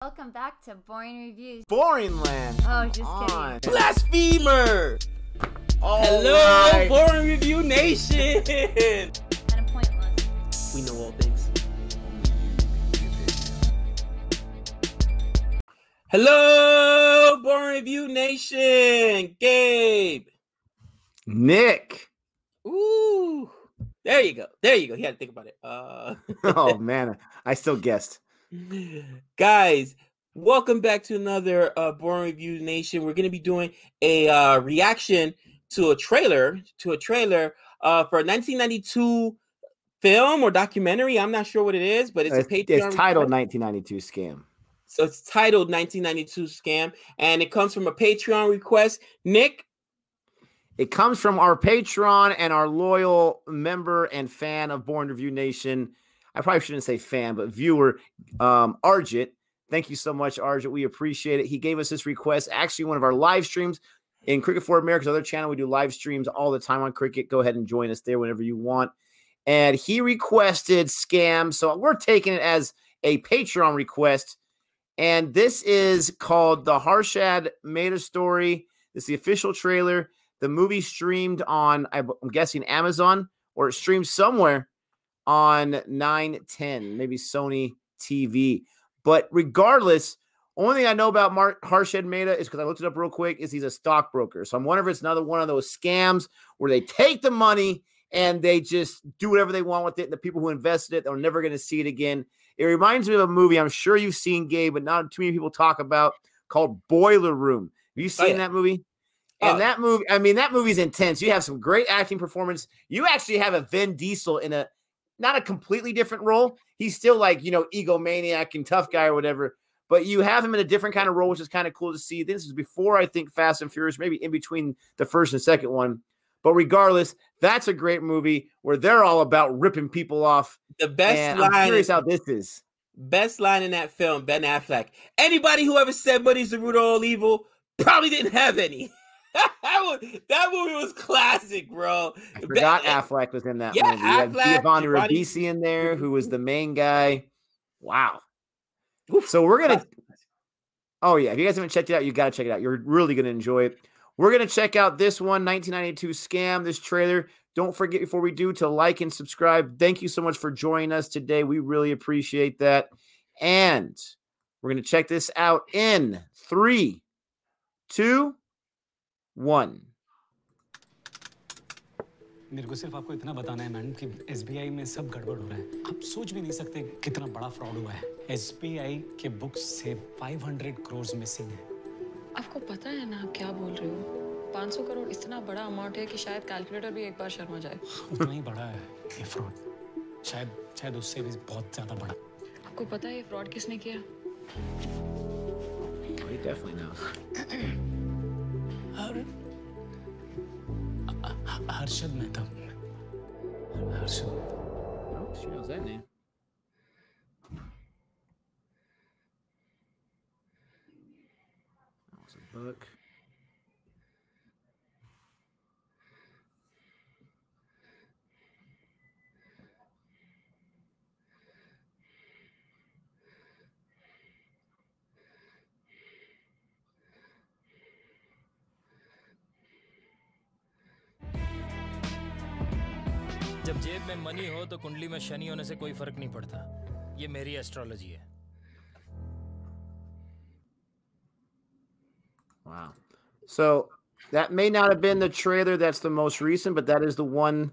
Welcome back to Boring Reviews. Boring Land. Oh, just kidding. Blasphemer! Hello, right. Boring Review Nation! Kind of pointless. We know all things. Hello, Boring Review Nation! Gabe! Nick. Ooh. There you go. There you go. You had to think about it. Oh, man. I still guessed. Guys, welcome back to another Boring Review Nation. We're going to be doing a reaction to a trailer for a 1992 film or documentary. I'm not sure what it is, but it's a Patreon. It's titled 1992 Scam. So it's titled 1992 Scam, and it comes from a Patreon request. Nick? It comes from our Patreon and our loyal member and fan of Boring Review Nation. I probably shouldn't say fan, but viewer, Arjit. Thank you so much, Arjit. We appreciate it. He gave us this request. Actually, one of our live streams in Cricket for America's other channel. We do live streams all the time on Cricket. Go ahead and join us there whenever you want. And he requested Scam. So we're taking it as a Patreon request. And this is called the Harshad Mehta story. This is the official trailer. The movie streamed on, I'm guessing, Amazon, or it streamed somewhere on 9/10, maybe Sony TV. But regardless, only thing I know about Harshad Mehta is, because I looked it up real quick, is he's a stockbroker. So I'm wondering if it's another one of those scams where they take the money and they just do whatever they want with it. And the people who invested it, they're never going to see it again. It reminds me of a movie I'm sure you've seen, Gabe, but not too many people talk about, called Boiler Room. Have you seen that movie? And that movie, I mean, that movie's intense. You have some great acting performance. You actually have a Vin Diesel in not a completely different role. He's still like, egomaniac and tough guy or whatever. But you have him in a different kind of role, which is kind of cool to see. This is before, I think, Fast and Furious, maybe in between the first and second one. But regardless, that's a great movie where they're all about ripping people off. The best line. I'm curious how this is. Best line in that film, Ben Affleck. Anybody who ever said money's the root of all evil probably didn't have any. That movie was classic, bro. I forgot Affleck was in that movie. You had Giovanni Ribisi in there, who was the main guy. Wow. So we're going to... Oh, yeah. If you guys haven't checked it out, you got to check it out. You're really going to enjoy it. We're going to check out this one, 1992 Scam, this trailer. Don't forget, before we do, to like and subscribe. Thank you so much for joining us today. We really appreciate that. And we're going to check this out in 3, 2, 1. मेरे को सिर्फ आपको इतना बताना है madam कि SBI में सब गड़बड़ हो रहा है। आप सोच भी नहीं सकते कितना बड़ा फ्रॉड हुआ है। एसबीआई के बुक्स से 500 करोड़ मिसिंग है। आपको पता है ना आप क्या बोल रहे हो? 500 करोड़ इतना बड़ा अमाउंट है कि शायद कैलकुलेटर भी एक बार शर्मा जाए। उतना ही बड़ा है ये फ्रॉड। शायद उससे भी बहुत ज्यादा बड़ा। आपको पता है ये फ्रॉड किसने किया? He definitely knows. Harshad Mehta. Harshad. Oh, she knows that name. That was a book. जब जेब में मनी हो तो कुंडली में शनि होने से कोई फर्क नहीं पड़ता। ये मेरी एस्ट्रोलॉजी है। Wow. So that may not have been the trailer that's the most recent, but that is the one.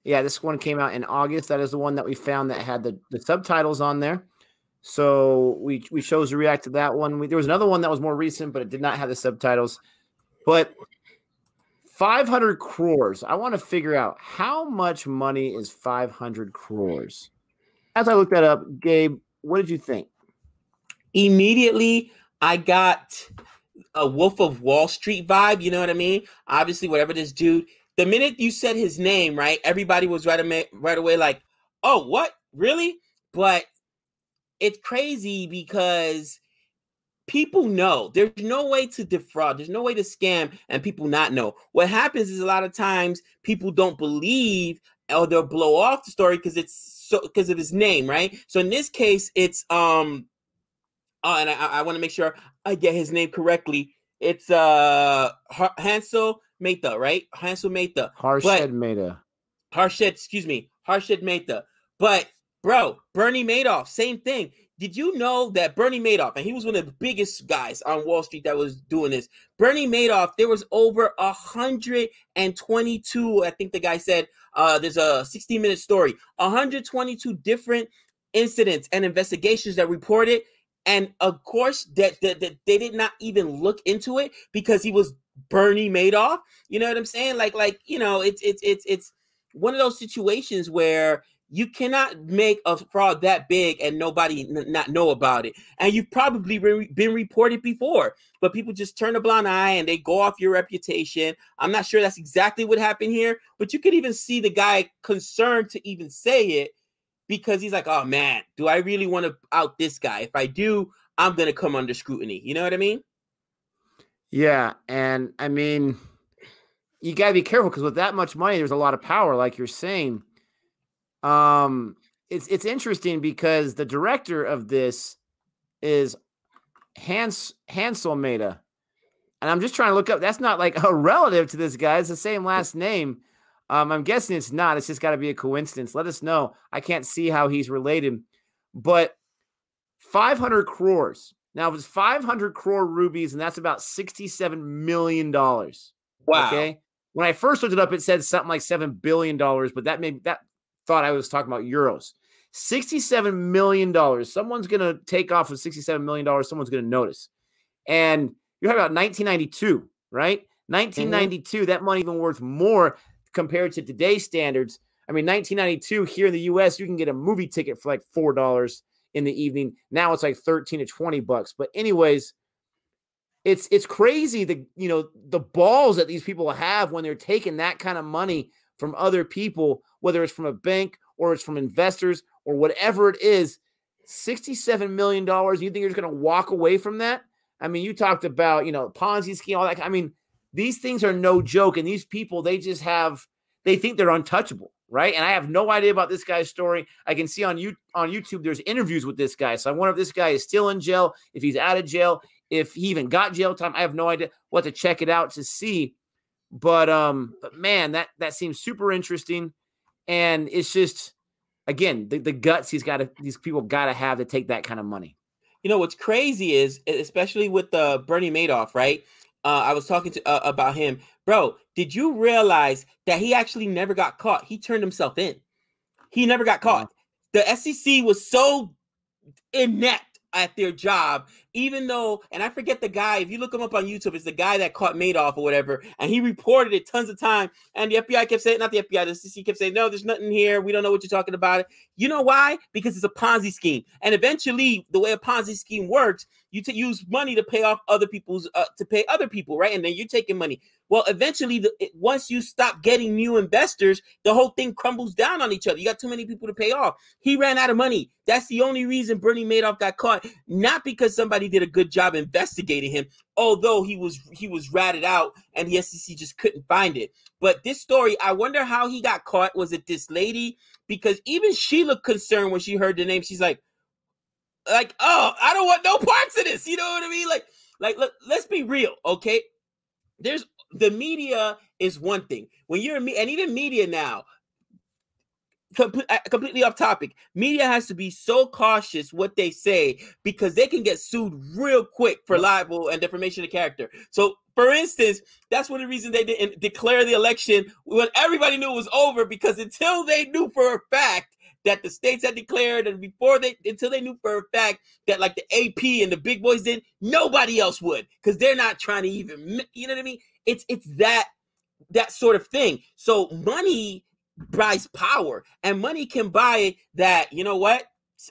Yeah, this one came out in August. That is the one that we found that had the subtitles on there. So we chose to react to that one. There was another one that was more recent, but it did not have the subtitles. But 500 crores. I want to figure out how much money is 500 crores. As I looked that up, Gabe, what did you think? Immediately, I got a Wolf of Wall Street vibe. You know what I mean? Obviously, whatever this dude, the minute you said his name, right, everybody was right away like, oh, what? Really? But it's crazy because people know. There's no way to defraud. There's no way to scam and people not know. What happens is a lot of times people don't believe or they'll blow off the story because of his name, right? So in this case, it's and I want to make sure I get his name correctly. It's Hansel Mehta, right? Hansel Mehta. Harshad Mehta. Harshad Mehta. But bro, Bernie Madoff, same thing. Did you know that Bernie Madoff, and he was one of the biggest guys on Wall Street that was doing this. Bernie Madoff, there was over 122, I think the guy said, there's a 60-minute story, 122 different incidents and investigations that reported. And of course, that they did not even look into it because he was Bernie Madoff. You know what I'm saying? Like it's one of those situations where you cannot make a fraud that big and nobody not know about it. And you've probably been reported before, but people just turn a blind eye and they go off your reputation. I'm not sure that's exactly what happened here, but you could even see the guy concerned to even say it because he's like, oh man, do I really want to out this guy? If I do, I'm going to come under scrutiny. You know what I mean? Yeah. And I mean, you got to be careful because with that much money, there's a lot of power, like you're saying. It's interesting because the director of this is Hansel Mehta. And I'm just trying to look up. That's not like a relative to this guy. It's the same last name. I'm guessing it's not. It's just got to be a coincidence. Let us know. I can't see how he's related. But 500 crores. Now, it was 500 crore rupees, and that's about $67 million. Wow. Okay. When I first looked it up, it said something like $7 billion, but that thought I was talking about euros. $67 million. Someone's going to take off with $67 million. Someone's going to notice. And you're talking about 1992, right? 1992, that money even worth more compared to today's standards. I mean, 1992 here in the U.S., you can get a movie ticket for like $4 in the evening. Now it's like $13 to $20. But anyways, it's crazy the balls that these people have when they're taking that kind of money from other people, whether it's from a bank or it's from investors or whatever it is. $67 million. You think you're just going to walk away from that? I mean, you talked about, Ponzi scheme, all that. I mean, these things are no joke. And these people, they think they're untouchable, right? And I have no idea about this guy's story. I can see on YouTube, there's interviews with this guy. So I wonder if this guy is still in jail, if he's out of jail, if he even got jail time. I have no idea. We'll have to check it out to see. But man, that seems super interesting. And it's just, again, the guts these people got to have to take that kind of money. You know, what's crazy is, especially with Bernie Madoff, right? I was talking about him. Bro, did you realize that he actually never got caught? He turned himself in. He never got caught. The SEC was so inept at their job, even though, and I forget the guy, if you look him up on YouTube, it's the guy that caught Madoff or whatever, and he reported it tons of time, and the FBI kept saying, not the FBI, the SEC kept saying, no, there's nothing here, we don't know what you're talking about. You know why? Because it's a Ponzi scheme, and eventually, the way a Ponzi scheme works, you use money to pay off other people's, to pay other people, right? And then you're taking money. Well, eventually, once you stop getting new investors, the whole thing crumbles down on each other. You got too many people to pay off. He ran out of money. That's the only reason Bernie Madoff got caught, not because somebody did a good job investigating him, although he was ratted out and the SEC just couldn't find it. But this story, I wonder how he got caught. Was it this lady? Because even she looked concerned when she heard the name. She's like, oh, I don't want no parts of this. You know what I mean? Like, let's be real, okay? The media is one thing. When you're and even media now, completely off topic, media has to be so cautious what they say because they can get sued real quick for libel and defamation of character. So, for instance, that's one of the reasons they didn't declare the election when everybody knew it was over, because until they knew for a fact that the states had declared, and until they knew for a fact that like the AP and the big boys did, nobody else would, because they're not trying to even, you know what I mean? It's that sort of thing. So money buys power, and money can buy that. You know what?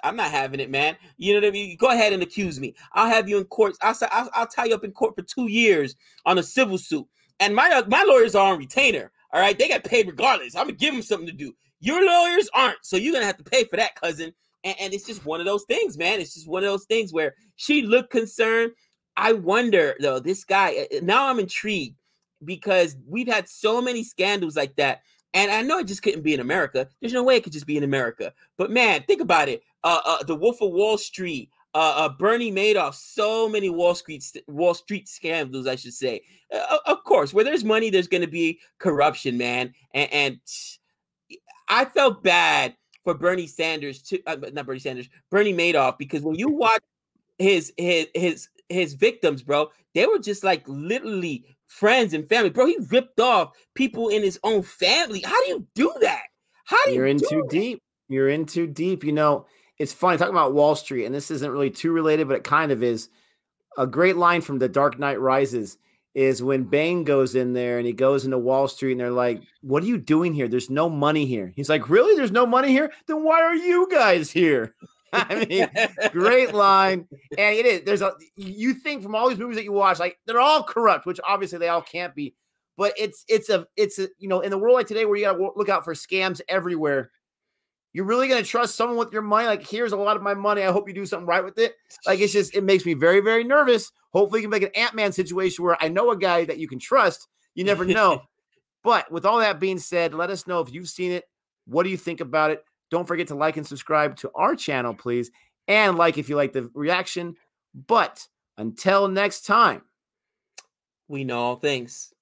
I'm not having it, man. You know what I mean? Go ahead and accuse me. I'll have you in court. I'll tie you up in court for 2 years on a civil suit. And my lawyers are on retainer. All right, they got paid regardless. I'm gonna give them something to do. Your lawyers aren't, so you're gonna have to pay for that, cousin. And it's just one of those things, man. It's just one of those things where she looked concerned. I wonder, though, this guy. Now I'm intrigued because we've had so many scandals like that. And I know it just couldn't be in America. There's no way it could just be in America. But man, think about it. The Wolf of Wall Street, Bernie Madoff, so many Wall Street scandals, I should say. Of course, where there's money, there's going to be corruption, man. And I felt bad for Bernie Sanders, Bernie Madoff, because when you watch his victims, bro, they were just like literally friends and family. Bro, he ripped off people in his own family. How do you do that? How do You're you in do too that? deep. You're in too deep. You know, it's funny talking about Wall Street, and this isn't really too related, but it kind of is. A great line from The Dark Knight Rises is when Bane goes in there and he goes into Wall Street and they're like, "What are you doing here? There's no money here." He's like, "Really? There's no money here? Then why are you guys here?" I mean, great line. And it is. You think from all these movies that you watch, like they're all corrupt, which obviously they all can't be. But it's a you know, in the world like today where you got to look out for scams everywhere. You're really going to trust someone with your money? Like, here's a lot of my money. I hope you do something right with it. Like, it makes me very, very nervous. Hopefully you can make an Ant-Man situation where I know a guy that you can trust. You never know. But with all that being said, let us know if you've seen it. What do you think about it? Don't forget to like and subscribe to our channel, please. And like if you like the reaction. But until next time, we know all things.